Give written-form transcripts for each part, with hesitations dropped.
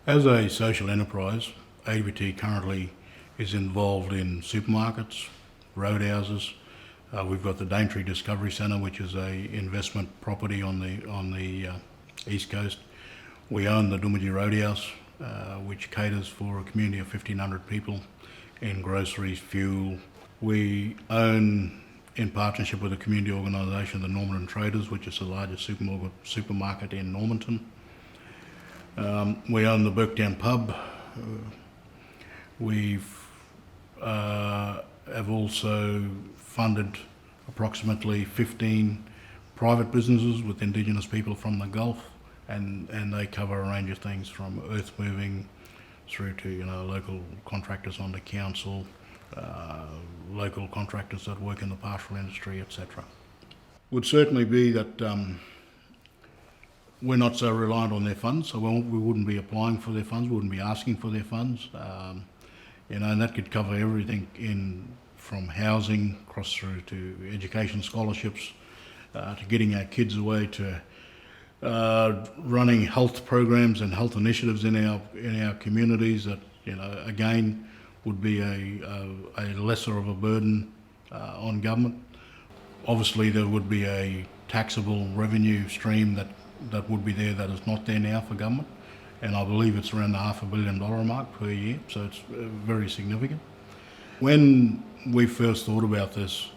As a social enterprise, ADBT currently is involved in supermarkets, roadhouses. We've got the Daintree Discovery Centre, which is a investment property on the east coast. We own the Doomadgee Roadhouse, which caters for a community of 1,500 people in groceries, fuel. We own, in partnership with a community organisation, the Normanton Traders, which is the largest supermarket in Normanton. We own the Burketown Pub. Have also funded approximately 15 private businesses with Indigenous people from the Gulf, and they cover a range of things from earth moving through to local contractors on the council, local contractors that work in the pastoral industry, etc. Would certainly be that we're not so reliant on their funds, so we wouldn't be applying for their funds, we wouldn't be asking for their funds, and that could cover everything from housing across through to education scholarships, to getting our kids away, to running health programs and health initiatives in our communities that again would be a lesser of a burden on government. Obviously there would be a taxable revenue stream that would be there that is not there now for government, and I believe it's around the $500 million mark per year, so it's very significant. When we first thought about this,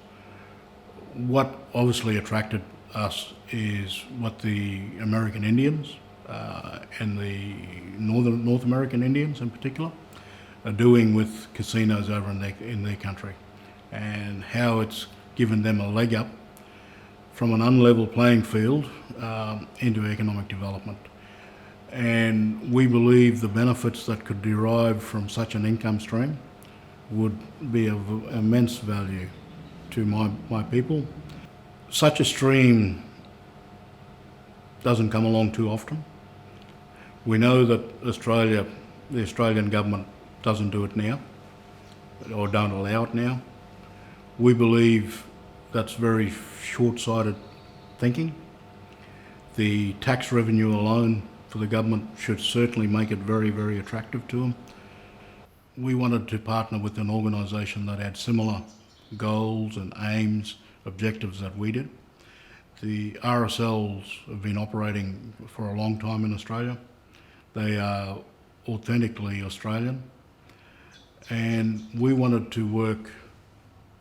what obviously attracted us is what the American Indians and the North American Indians in particular are doing with casinos over in their country, and how it's given them a leg up from an unlevel playing field into economic development. And we believe the benefits that could derive from such an income stream would be of immense value to my people. Such a stream doesn't come along too often. We know that the Australian government doesn't do it now, or don't allow it now. We believe that's very short-sighted thinking. The tax revenue alone for the government should certainly make it very, very attractive to them. We wanted to partner with an organisation that had similar goals and aims, objectives that we did. The RSLs have been operating for a long time in Australia. They are authentically Australian, and we wanted to work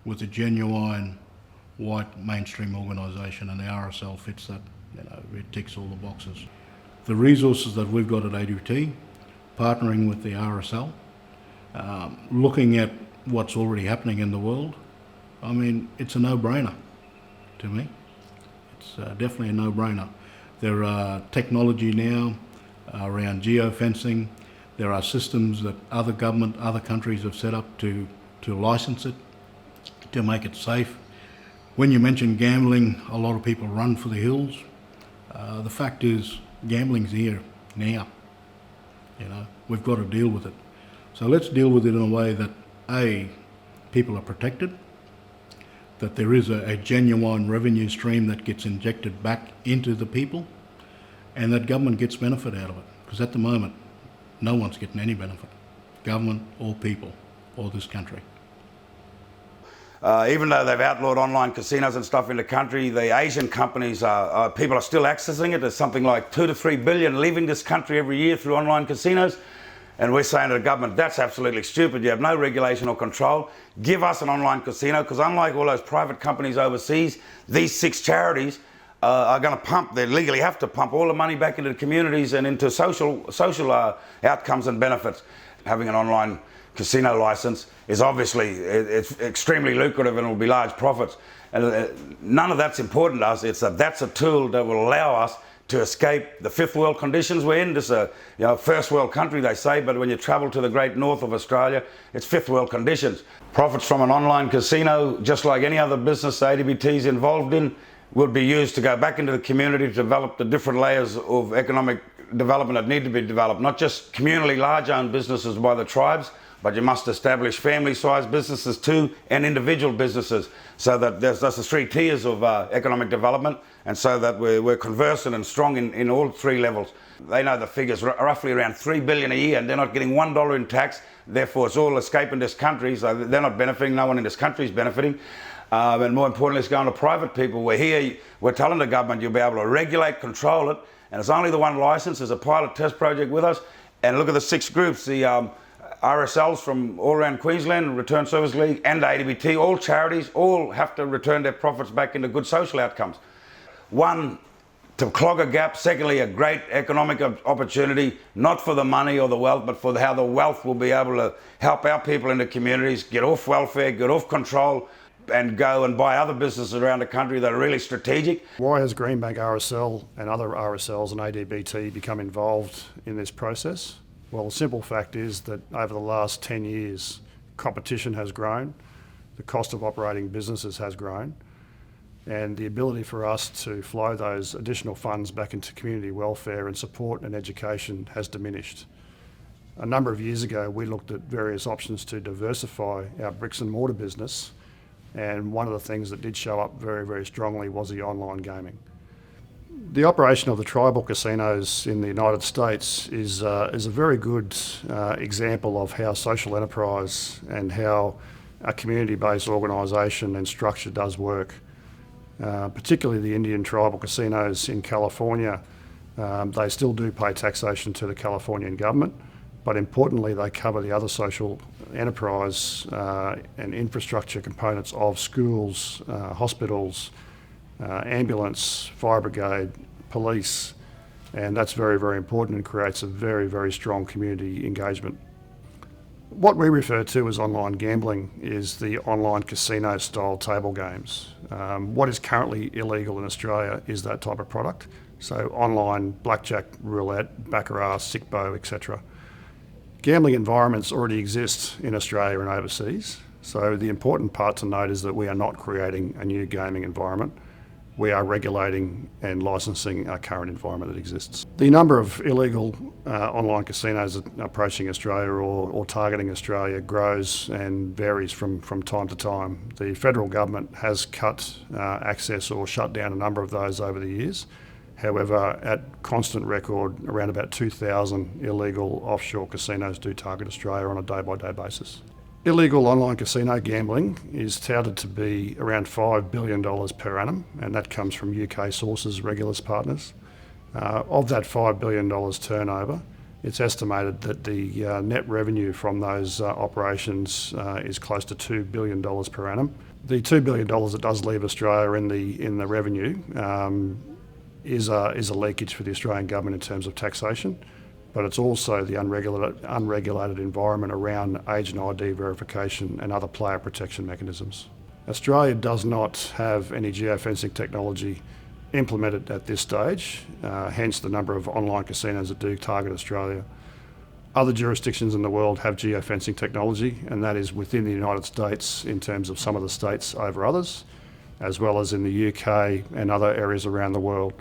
with a genuine white mainstream organisation, and the RSL fits that. It ticks all the boxes. The resources that we've got at ADBT, partnering with the RSL, looking at what's already happening in the world, I mean, it's a no-brainer to me. It's definitely a no-brainer. There are technology now around geofencing. There are systems that other countries have set up to license it, to make it safe. When you mention gambling, a lot of people run for the hills. The fact is, gambling's here now. We've got to deal with it. So let's deal with it in a way that people are protected, that there is a genuine revenue stream that gets injected back into the people, and that government gets benefit out of it. Because at the moment, no one's getting any benefit, government or people or this country. Even though they've outlawed online casinos and stuff in the country, the Asian companies, people are still accessing it. There's something like 2 to 3 billion leaving this country every year through online casinos. And we're saying to the government, that's absolutely stupid. You have no regulation or control. Give us an online casino, because unlike all those private companies overseas, these 6 charities are going to pump, they legally have to pump all the money back into the communities and into social outcomes and benefits. Having an online casino license is obviously, it's extremely lucrative and it will be large profits. And none of that's important to us. It's that's a tool that will allow us to escape the fifth world conditions we're in. This is a first world country, they say, but when you travel to the great north of Australia, it's fifth world conditions. Profits from an online casino, just like any other business ADBT is involved in, would be used to go back into the community to develop the different layers of economic development that need to be developed. Not just communally large owned businesses by the tribes, but you must establish family-sized businesses too, and individual businesses, so that that's the 3 tiers of economic development, and so that we're conversant and strong in all three levels. They know the figures, roughly around $3 billion a year, and they're not getting $1 in tax. Therefore, it's all escaping this country, so they're not benefiting. No one in this country is benefiting. And more importantly, it's going to private people. We're telling the government you'll be able to regulate, control it, and it's only the one licence. There's a pilot test project with us, and look at the 6 groups, the RSLs from all around Queensland, Return Service League, and ADBT, all charities, all have to return their profits back into good social outcomes. One, to clog a gap. Secondly, a great economic opportunity, not for the money or the wealth, but for how the wealth will be able to help our people in the communities get off welfare, get off control, and go and buy other businesses around the country that are really strategic. Why has Greenbank RSL and other RSLs and ADBT become involved in this process? Well, the simple fact is that over the last 10 years, competition has grown, the cost of operating businesses has grown, and the ability for us to flow those additional funds back into community welfare and support and education has diminished. A number of years ago, we looked at various options to diversify our bricks and mortar business, and one of the things that did show up very, very strongly was the online gaming. The operation of the tribal casinos in the United States is a very good example of how social enterprise and how a community-based organisation and structure does work. Particularly the Indian tribal casinos in California, they still do pay taxation to the Californian government, but importantly they cover the other social enterprise and infrastructure components of schools, hospitals, ambulance, fire brigade, police, and that's very, very important and creates a very, very strong community engagement. What we refer to as online gambling is the online casino style table games. What is currently illegal in Australia is that type of product. So online blackjack, roulette, baccarat, sickbo, etc. Gambling environments already exist in Australia and overseas. So the important part to note is that we are not creating a new gaming environment. We are regulating and licensing our current environment that exists. The number of illegal online casinos approaching Australia or targeting Australia grows and varies from time to time. The federal government has cut access or shut down a number of those over the years. However, at constant record, around about 2,000 illegal offshore casinos do target Australia on a day-by-day basis. Illegal online casino gambling is touted to be around $5 billion per annum, and that comes from UK sources, Regulus partners. Of that $5 billion turnover, it's estimated that the net revenue from those operations is close to $2 billion per annum. The $2 billion that does leave Australia in the revenue is a leakage for the Australian government in terms of taxation, but it's also the unregulated environment around age and ID verification and other player protection mechanisms. Australia does not have any geofencing technology implemented at this stage, hence the number of online casinos that do target Australia. Other jurisdictions in the world have geofencing technology, and that is within the United States in terms of some of the states over others, as well as in the UK and other areas around the world.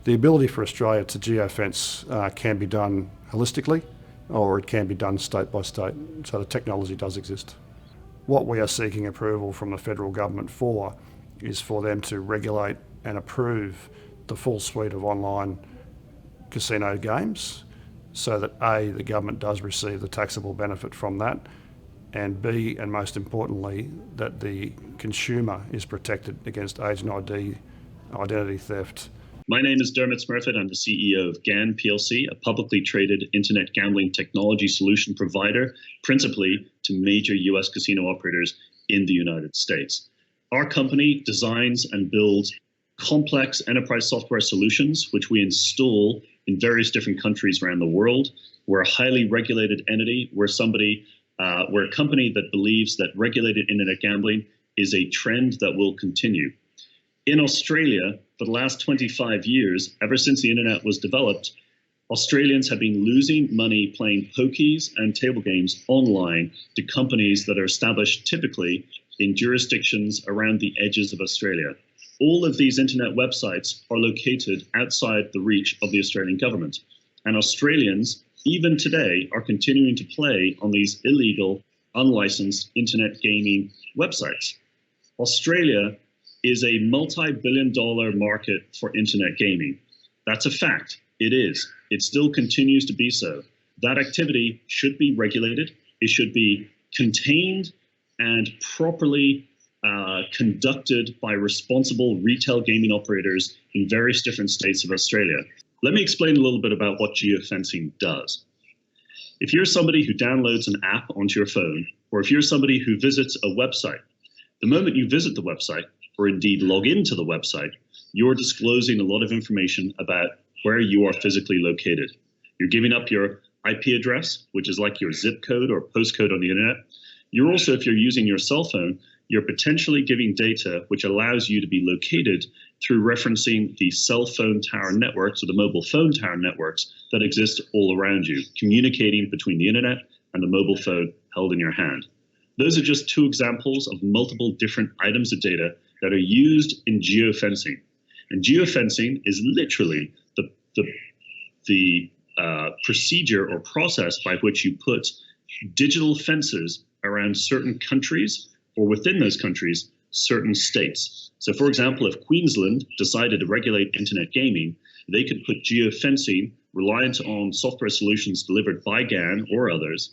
The ability for Australia to geofence can be done holistically, or it can be done state by state, so the technology does exist. What we are seeking approval from the federal government for is for them to regulate and approve the full suite of online casino games, so that A, the government does receive the taxable benefit from that, and B, and most importantly, that the consumer is protected against age and identity theft. My name is Dermot Smurfit. I'm the CEO of GAN PLC, a publicly traded internet gambling technology solution provider, principally to major US casino operators in the United States. Our company designs and builds complex enterprise software solutions, which we install in various different countries around the world. We're a highly regulated entity. We're a company that believes that regulated internet gambling is a trend that will continue. In Australia, for the last 25 years, ever since the internet was developed, Australians have been losing money playing pokies and table games online to companies that are established typically in jurisdictions around the edges of Australia. All of these internet websites are located outside the reach of the Australian government. And Australians, even today, are continuing to play on these illegal, unlicensed internet gaming websites. Australia is a multi-billion-dollar market for internet gaming. That's a fact. It is. It still continues to be so. That activity should be regulated. It should be contained and properly conducted by responsible retail gaming operators in various different states of Australia. Let me explain a little bit about what geofencing does. If you're somebody who downloads an app onto your phone, or if you're somebody who visits a website, the moment you visit the website, or indeed log into the website, you're disclosing a lot of information about where you are physically located. You're giving up your IP address, which is like your zip code or postcode on the internet. You're also, if you're using your cell phone, you're potentially giving data which allows you to be located through referencing the cell phone tower networks or the mobile phone tower networks that exist all around you, communicating between the internet and the mobile phone held in your hand. Those are just two examples of multiple different items of data that are used in geofencing. And geofencing is literally the procedure or process by which you put digital fences around certain countries, or within those countries, certain states. So for example, if Queensland decided to regulate internet gaming, they could put geofencing reliant on software solutions delivered by GAN or others,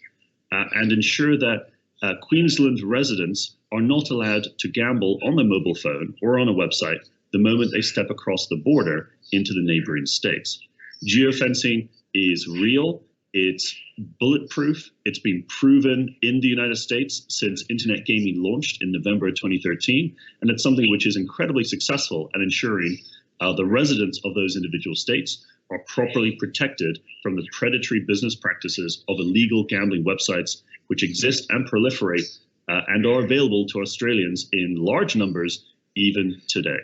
and ensure that Queensland residents are not allowed to gamble on a mobile phone or on a website the moment they step across the border into the neighboring states. Geofencing is real. It's bulletproof. It's been proven in the United States since internet gaming launched in November 2013. And it's something which is incredibly successful at ensuring the residents of those individual states are properly protected from the predatory business practices of illegal gambling websites which exist and proliferate and are available to Australians in large numbers even today.